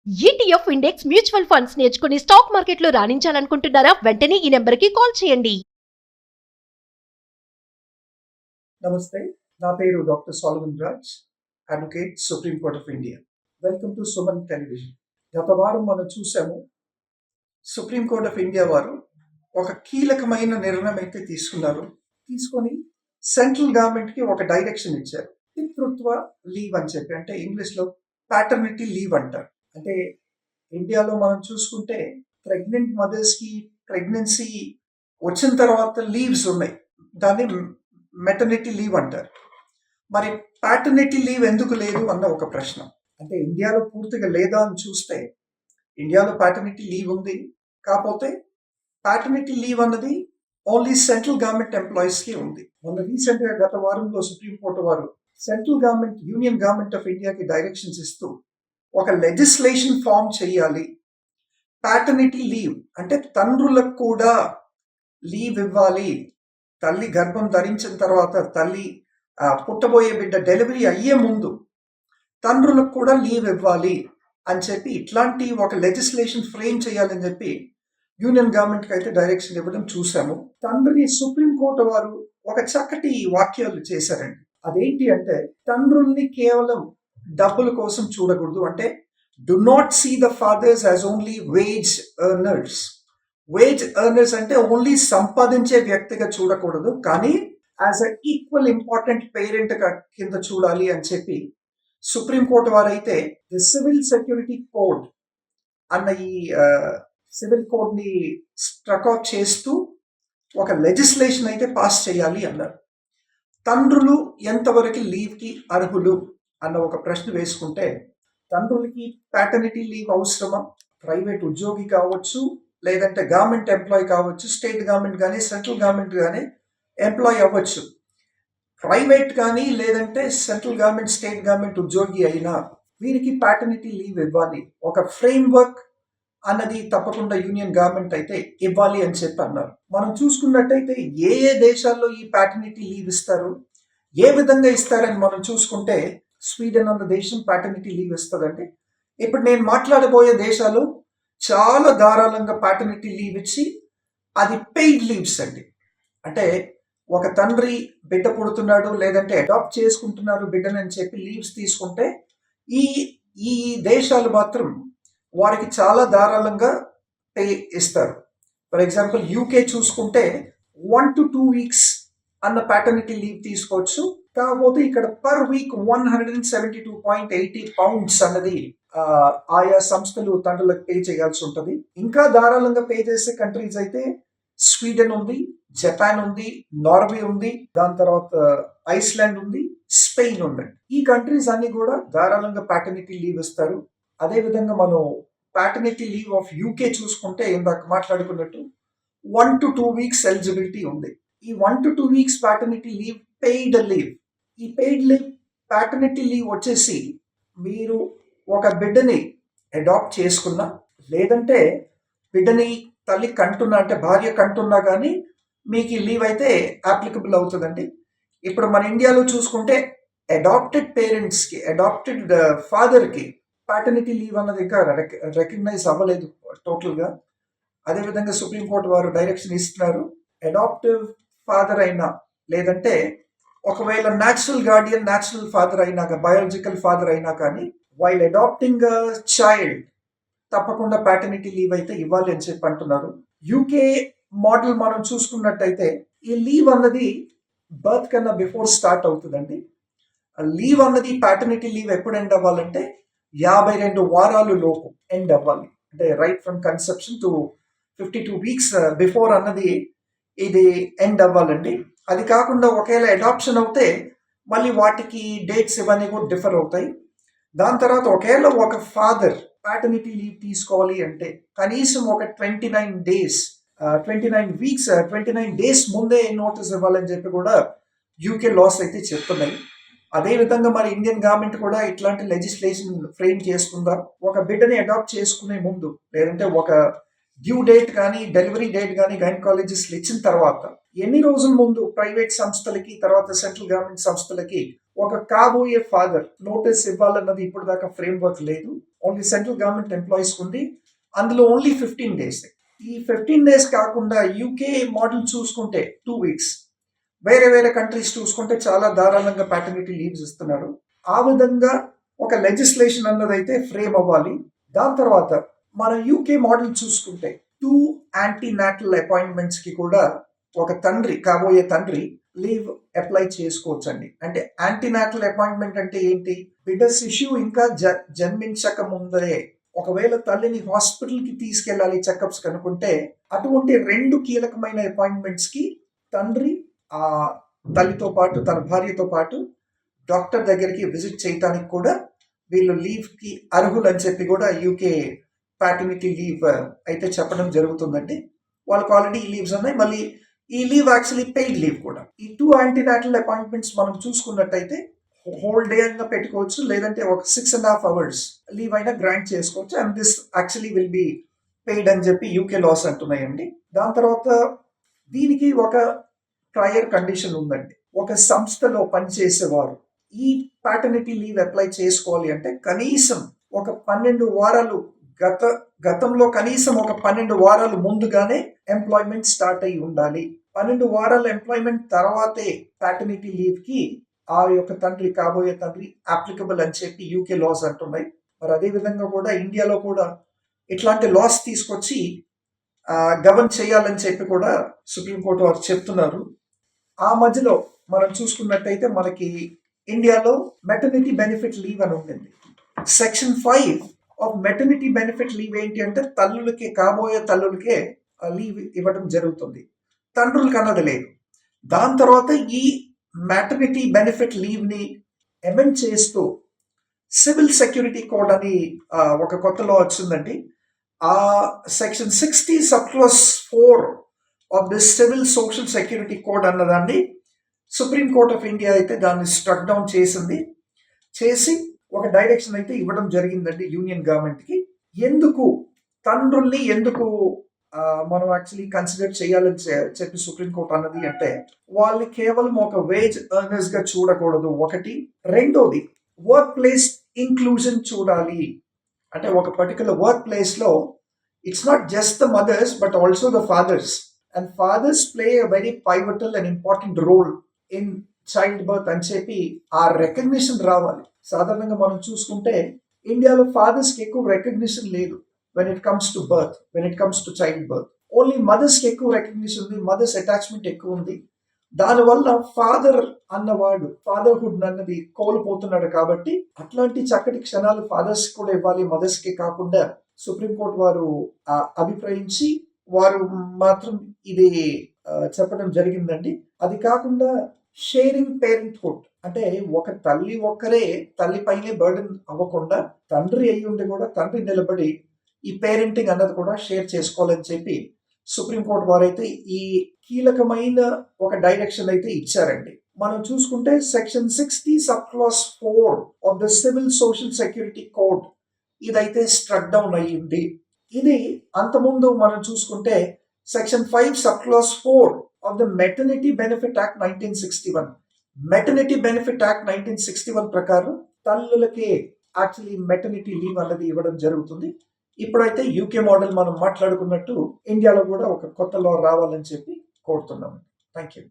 ETF index mutual funds నేర్చుకుని stock మార్కెట్లో రాణించాలనుకుంటున్నారా? వెంటనే ఈ నెంబర్కి కాల్ చేయండి. నమస్తే, నా పేరు doctor Solomon Raj, advocate, supreme court of India. Welcome to Suman television. గత వారం మనం చూసాము, సుప్రీం కోర్ట్ ఆఫ్ ఇండియా వారు ఒక కీలకమైన నిర్ణయం అయితే తీసుకొని సెంట్రల్ గవర్నమెంట్కి ఒక డైరెక్షన్ ఇచ్చారు. పితృత్వ లీవ్ అని చెప్పి, అంటే ఇంగ్లీష్లో ప్యాటర్నిటీ లీవ్ అంటారు. అంటే ఇండియాలో మనం చూసుకుంటే ప్రెగ్నెంట్ మదర్స్కి ప్రెగ్నెన్సీ వచ్చిన తర్వాత లీవ్స్ ఉన్నాయి, దాన్ని మెటర్నిటీ లీవ్ అంటారు. మరి ప్యాటర్నిటీ లీవ్ ఎందుకు లేదు అన్న ఒక ప్రశ్న. అంటే ఇండియాలో పూర్తిగా లేదా అని చూస్తే ఇండియాలో ప్యాటర్నిటీ లీవ్ ఉంది, కాకపోతే ప్యాటర్నిటీ లీవ్ అన్నది ఓన్లీ సెంట్రల్ గవర్నమెంట్ ఎంప్లాయీస్కి ఉంది. మొన్న రీసెంట్గా గత వారంలో సుప్రీంకోర్టు వారు central government, union government of ఇండియాకి డైరెక్షన్స్ ఇస్తూ ఒక లెజిస్లేషన్ ఫామ్ చేయాలి. ప్యాటర్నిటీ లీవ్ అంటే తండ్రులకు కూడా లీవ్ ఇవ్వాలి. తల్లి గర్భం ధరించిన తర్వాత, తల్లి పుట్టబోయే బిడ్డ డెలివరీ అయ్యే ముందు తండ్రులకు కూడా లీవ్ ఇవ్వాలి అని చెప్పి ఇట్లాంటి ఒక లెజిస్లేషన్ ఫ్రేమ్ చేయాలని చెప్పి యూనియన్ గవర్నమెంట్కి అయితే డైరెక్షన్ ఇవ్వడం చూసాము. తండ్రిని సుప్రీంకోర్టు వారు ఒక చక్కటి వాక్యాలు చేశారండి. అదేంటి అంటే, తండ్రుల్ని కేవలం డబ్బుల కోసం చూడకూడదు. అంటే do not see the fathers as only wage earners. Wage earners అంటే ఓన్లీ సంపాదించే వ్యక్తిగా చూడకూడదు, కానీ as a equal important parent కింద చూడాలి అని చెప్పి సుప్రీంకోర్టు వారైతే ది సివిల్ సెక్యూరిటీ కోడ్ అన్న ఈ సివిల్ కోడ్ ని స్ట్రక్ ఆఫ్ చేస్తూ ఒక లెజిస్లేషన్ అయితే పాస్ చేయాలి అన్నారు. తండ్రులు ఎంతవరకు లీవ్కి అర్హులు అన్న ఒక ప్రశ్న వేసుకుంటే, తండ్రులకి ప్యాటర్నిటీ లీవ్ అవసరమా? ప్రైవేట్ ఉద్యోగి కావచ్చు, లేదంటే గవర్నమెంట్ ఎంప్లాయీ కావచ్చు, స్టేట్ గవర్నమెంట్ కానీ సెంట్రల్ గవర్నమెంట్ కానీ ఎంప్లాయీ అవ్వచ్చు. ప్రైవేట్ కానీ లేదంటే సెంట్రల్ గవర్నమెంట్, స్టేట్ గవర్నమెంట్ ఉద్యోగి అయినా వీరికి ప్యాటర్నిటీ లీవ్ ఇవ్వాలి. ఒక ఫ్రేమ్ వర్క్ అన్నది తప్పకుండా యూనియన్ గవర్నమెంట్ అయితే ఇవ్వాలి అని చెప్పి అన్నారు. మనం చూసుకున్నట్టయితే ఏ ఏ దేశాల్లో ఈ ప్యాటర్నిటీ లీవ్ ఇస్తారు, ఏ విధంగా ఇస్తారని మనం చూసుకుంటే, స్వీడన్ అన్న దేశం ప్యాటర్నిటీ లీవ్ ఇస్తుందండి. ఇప్పుడు నేను మాట్లాడబోయే దేశాలు చాలా ధారాళంగా ప్యాటర్నిటీ లీవ్ ఇచ్చి అది పెయిడ్ లీవ్స్ అండి. అంటే ఒక తండ్రి బిడ్డ పుడుతున్నాడు, లేదంటే అడాప్ట్ చేసుకుంటున్నారు బిడ్డనని చెప్పి లీవ్స్ తీసుకుంటే ఈ ఈ దేశాలు మాత్రం వారికి చాలా ధారాళంగా పే ఇస్తారు. ఫర్ ఎగ్జాంపుల్ యూకే చూసుకుంటే 1 to 2 weeks అన్న ప్యాటర్నిటీ లీవ్ తీసుకోవచ్చు. కాకపోతే ఇక్కడ పర్ వీక్ 172.80 pounds అన్నది ఆయా సంస్థలు తండ్రులకు పే చేయాల్సి ఉంటుంది. ఇంకా ధారాళంగా పే చేసే కంట్రీస్ అయితే స్వీడన్ ఉంది, జపాన్ ఉంది, నార్వే ఉంది, దాని తర్వాత ఐస్లాండ్ ఉంది, స్పెయిన్ ఉంది. ఈ కంట్రీస్ అన్ని కూడా ధారాళంగా ప్యాటర్నిటీ లీవ్ ఇస్తారు. అదేవిధంగా మనం ప్యాటర్నిటీ లీవ్ ఆఫ్ యూకే చూసుకుంటే ఇందాక మాట్లాడుకున్నట్టు 1 to 2 weeks ఎలిజిబిలిటీ ఉంది. ఈ 1 to 2 weeks paternity leave paid leave. ఈ పెయిడ్ లీవ్ ప్యాటర్నిటీ లీవ్ వచ్చేసి మీరు ఒక బిడ్డని అడాప్ట్ చేసుకున్నా, లేదంటే బిడ్డని తల్లి కంటున్నా, అంటే భార్య కంటున్నా కానీ మీకు ఈ లీవ్ అయితే అప్లికబుల్ అవుతుందండి. ఇప్పుడు మన ఇండియాలో చూసుకుంటే అడాప్టెడ్ పేరెంట్స్కి, అడాప్టెడ్ ఫాదర్కి ప్యాటర్నిటీ లీవ్ అన్నది ఇంకా రికగ్నైజ్ అవ్వలేదు టోటల్గా. అదేవిధంగా సుప్రీంకోర్టు వారు డైరెక్షన్ ఇస్తున్నారు, అడాప్టివ్ ఫాదర్ అయినా, లేదంటే ఒకవేళ న్యాచురల్ గార్డియన్, న్యాచురల్ ఫాదర్ అయినా, బయాలజికల్ ఫాదర్ అయినా కానీ వైల్ అడాప్టింగ్ చైల్డ్ తప్పకుండా ప్యాటర్నిటీ లీవ్ అయితే ఇవ్వాలి అని చెప్పి అంటున్నారు. యూకే మోడల్ మనం చూసుకున్నట్టయితే ఈ లీవ్ అన్నది బర్త్ కన్నా బిఫోర్ స్టార్ట్ అవుతుందండి. లీవ్ అన్నది ప్యాటర్నిటీ లీవ్ ఎప్పుడు ఎండ్ అవ్వాలంటే 52 వారాలు లోపు ఎండ్ అవ్వాలి. అంటే right from conception to 52 weeks before అన్నది ఇది ఎండ్ అవ్వాలండి. అది కాకుండా ఒకవేళ అడాప్షన్ అవుతే మళ్ళీ వాటికి డేట్స్ ఇవన్నీ కూడా డిఫర్ అవుతాయి. దాని తర్వాత ఒకవేళ ఒక ఫాదర్ ప్యాటర్నిటీ లీవ్ తీసుకోవాలి అంటే కనీసం ఒక 29 days, 29 weeks, 29 days ముందే నోటీస్ ఇవ్వాలని చెప్పి కూడా యూకే లాస్ అయితే చెప్తున్నాయి. అదేవిధంగా మరి ఇండియన్ గవర్నమెంట్ కూడా ఇట్లాంటి లెజిస్లేషన్ ఫ్రేమ్ చేసుకుందా, ఒక బిడ్డని అడాప్ట్ చేసుకునే ముందు, లేదంటే ఒక డ్యూ డేట్ కానీ డెలివరీ డేట్ కానీ గైనకాలజిస్ట్లు ఇచ్చిన తర్వాత ఎన్ని రోజుల ముందు ప్రైవేట్ సంస్థలకి, తర్వాత సెంట్రల్ గవర్నమెంట్ సంస్థలకి ఒక కాబోయే ఫాదర్ నోటీస్ ఇవ్వాలన్నది ఇప్పుడు దాకా ఫ్రేమ్ వర్క్ లేదు. ఓన్లీ సెంట్రల్ గవర్నమెంట్ ఎంప్లాయీస్ ఉంది. అందులో ఓన్లీ 15 days. ఈ 15 days కాకుండా యూకే మోడల్ చూసుకుంటే 2 weeks, వేరే వేరే కంట్రీస్ చూసుకుంటే చాలా ధారాళంగా ప్యాటర్నిటీ లీవ్స్ ఇస్తున్నారు. ఆ విధంగా ఒక లెజిస్లేషన్ అన్నదైతే ఫ్రేమ్ అవ్వాలి. దాని తర్వాత మన యూకే మోడల్ చూసుకుంటే 2 antenatal అపాయింట్మెంట్స్ కి కూడా ఒక తండ్రి, కాబోయే తండ్రి లీవ్ అప్లై చేసుకోవచ్చండి. అంటే యాంటీనాటల్ అపాయింట్మెంట్ అంటే ఏంటి? బిడ్డ శిశువు ఇంకా జన్మించక ముందరే ఒకవేళ తల్లిని హాస్పిటల్ కి తీసుకెళ్ళాలి చెకప్స్ కనుకుంటే, అటువంటి 2 కీలకమైన అపాయింట్మెంట్స్ కి తండ్రి ఆ తల్లితో పాటు తన భార్యతో పాటు డాక్టర్ దగ్గరికి విజిట్ చేయడానికి కూడా వీళ్ళు లీవ్ కి అర్హులు అని చెప్పి కూడా యూకే ప్యాటర్నిటీ లీవ్ అయితే చెప్పడం జరుగుతుందండి. వాళ్ళకి ఆల్రెడీ ఈ లీవ్స్ ఉన్నాయి. మళ్ళీ ఈ లీవ్ యాక్చువల్లీ పెయిడ్ లీవ్ కూడా. ఈ 2 antenatal అపాయింట్మెంట్స్ మనం చూసుకున్నట్టయితే హోల్ డే అయినా పెట్టుకోవచ్చు, లేదంటే ఒక 6.5 hours లీవ్ అయినా గ్రాంట్ చేసుకోవచ్చు. And this actually will be paid అని చెప్పి యూకే లాస్ అంటున్నాయండి. దాని తర్వాత దీనికి ఒక ప్రయర్ కండిషన్ ఉందండి. ఒక సంస్థలో పనిచేసేవారు ఈ ప్యాటర్నిటీ లీవ్ అప్లై చేసుకోవాలి అంటే కనీసం ఒక 12 వారాలు గతంలో కనీసం ఒక 12 వారాలు ముందుగానే ఎంప్లాయ్మెంట్ స్టార్ట్ అయి ఉండాలి. 12 వారాల ఎంప్లాయ్మెంట్ తర్వాతే ప్యాటర్నిటీ లీవ్ కి ఆ యొక్క తండ్రి, కాబోయే తండ్రి అప్లికబుల్ అని చెప్పి యూకే లాస్ అంటున్నాయి. మరి అదే విధంగా కూడా ఇండియాలో కూడా ఇట్లాంటి లాస్ తీసుకొచ్చి గవర్న్ చేయాలని చెప్పి కూడా సుప్రీంకోర్టు వారు చెప్తున్నారు. ఆ మధ్యలో మనం చూసుకున్నట్టయితే మనకి ఇండియాలో మెటర్నిటీ బెనిఫిట్ లీవ్ అని ఉంటుంది. Section 5 of maternity benefit leave ఏంటి అంటే తల్లులకే, కాబోయే తల్లులకే లీవ్ ఇవ్వడం జరుగుతుంది, తండ్రులకు అన్నది లేదు. దాని తర్వాత ఈ మెటర్నిటీ బెనిఫిట్ లీవ్ ని అమెండ్ చేస్తూ సివిల్ సెక్యూరిటీ కోడ్ అని ఒక కొత్త లా వచ్చిందండి. ఆ section 60 subclause 4 of this civil social security code అన్నదాన్ని సుప్రీం కోర్ట్ ఆఫ్ ఇండియా అయితే దాన్ని స్ట్రక్ డౌన్ చేసి ఒక డైరెక్షన్ అయితే ఇవ్వడం జరిగిందండి యూనియన్ గవర్నమెంట్ కి. ఎందుకు తండ్రుల్ని మనం యాక్చువల్లీ కన్సిడర్ చేయాలని చెప్పి సుప్రీంకోర్టు అన్నది అంటే, వాళ్ళని కేవలం ఒక వేజ్ ఎర్నర్స్ గా చూడకూడదు ఒకటి. రెండోది వర్క్ ప్లేస్ ఇంక్లూజన్ చూడాలి. అంటే ఒక పర్టికులర్ వర్క్ ప్లేస్ లో it's not just the mothers but also the fathers, and fathers play a very pivotal and important role in child birth అని చెప్పి ఆ రికగ్నిషన్ రావాలి. సాధారణంగా మనం చూసుకుంటే ఇండియాలో ఫాదర్స్ కి ఎక్కువ రికగ్నిషన్ లేదు when it comes to birth, when it comes to child birth. Only mothers కి ఎక్కువ రికగ్నిషన్ ఉంది, మదర్స్ అటాచ్మెంట్ ఎక్కువ ఉంది. దానివల్ల ఫాదర్ అన్నవాడు ఫాదర్హుడ్ అన్నది కోల్పోతున్నాడు. కాబట్టి అట్లాంటి చక్కటి క్షణాలు ఫాదర్స్ కూడా ఇవ్వాలి, మదర్స్ కి కాకుండా సుప్రీంకోర్టు వారు అభిప్రాయించి వారు మాత్రం ఇది చెప్పడం జరిగిందండి. అది కాకుండా షేరింగ్ పేరెంట్హుడ్ అంటే ఒక తల్లి ఒక్కరే తల్లి పైనే బర్డెన్ అవ్వకుండా తండ్రి అయ్యి ఉండి కూడా తండ్రి నిలబడి ఈ పేరెంటింగ్ అన్నది కూడా షేర్ చేసుకోవాలని చెప్పి సుప్రీంకోర్టు వారు అయితే ఈ కీలకమైన ఒక డైరెక్షన్ అయితే ఇచ్చారండి. మనం చూసుకుంటే section 60 subclause 4 of the civil social security code ఇదైతే స్ట్రక్ డౌన్ అయ్యింది. ఇది అంతకుముందు మనం చూసుకుంటే section 5 subclause 4 of the maternity benefit act 1961. Maternity benefit act 1961 ప్రకారం తల్లులకే యాక్చువల్లీ మెటర్నిటీ లీవ్ అన్నది ఇవ్వడం జరుగుతుంది. ఇప్పుడైతే యూకే మోడల్ మనం మాట్లాడుకున్నట్టు ఇండియాలో కూడా ఒక కొత్త లా రావాలని చెప్పి కోరుతున్నాం. Thank you.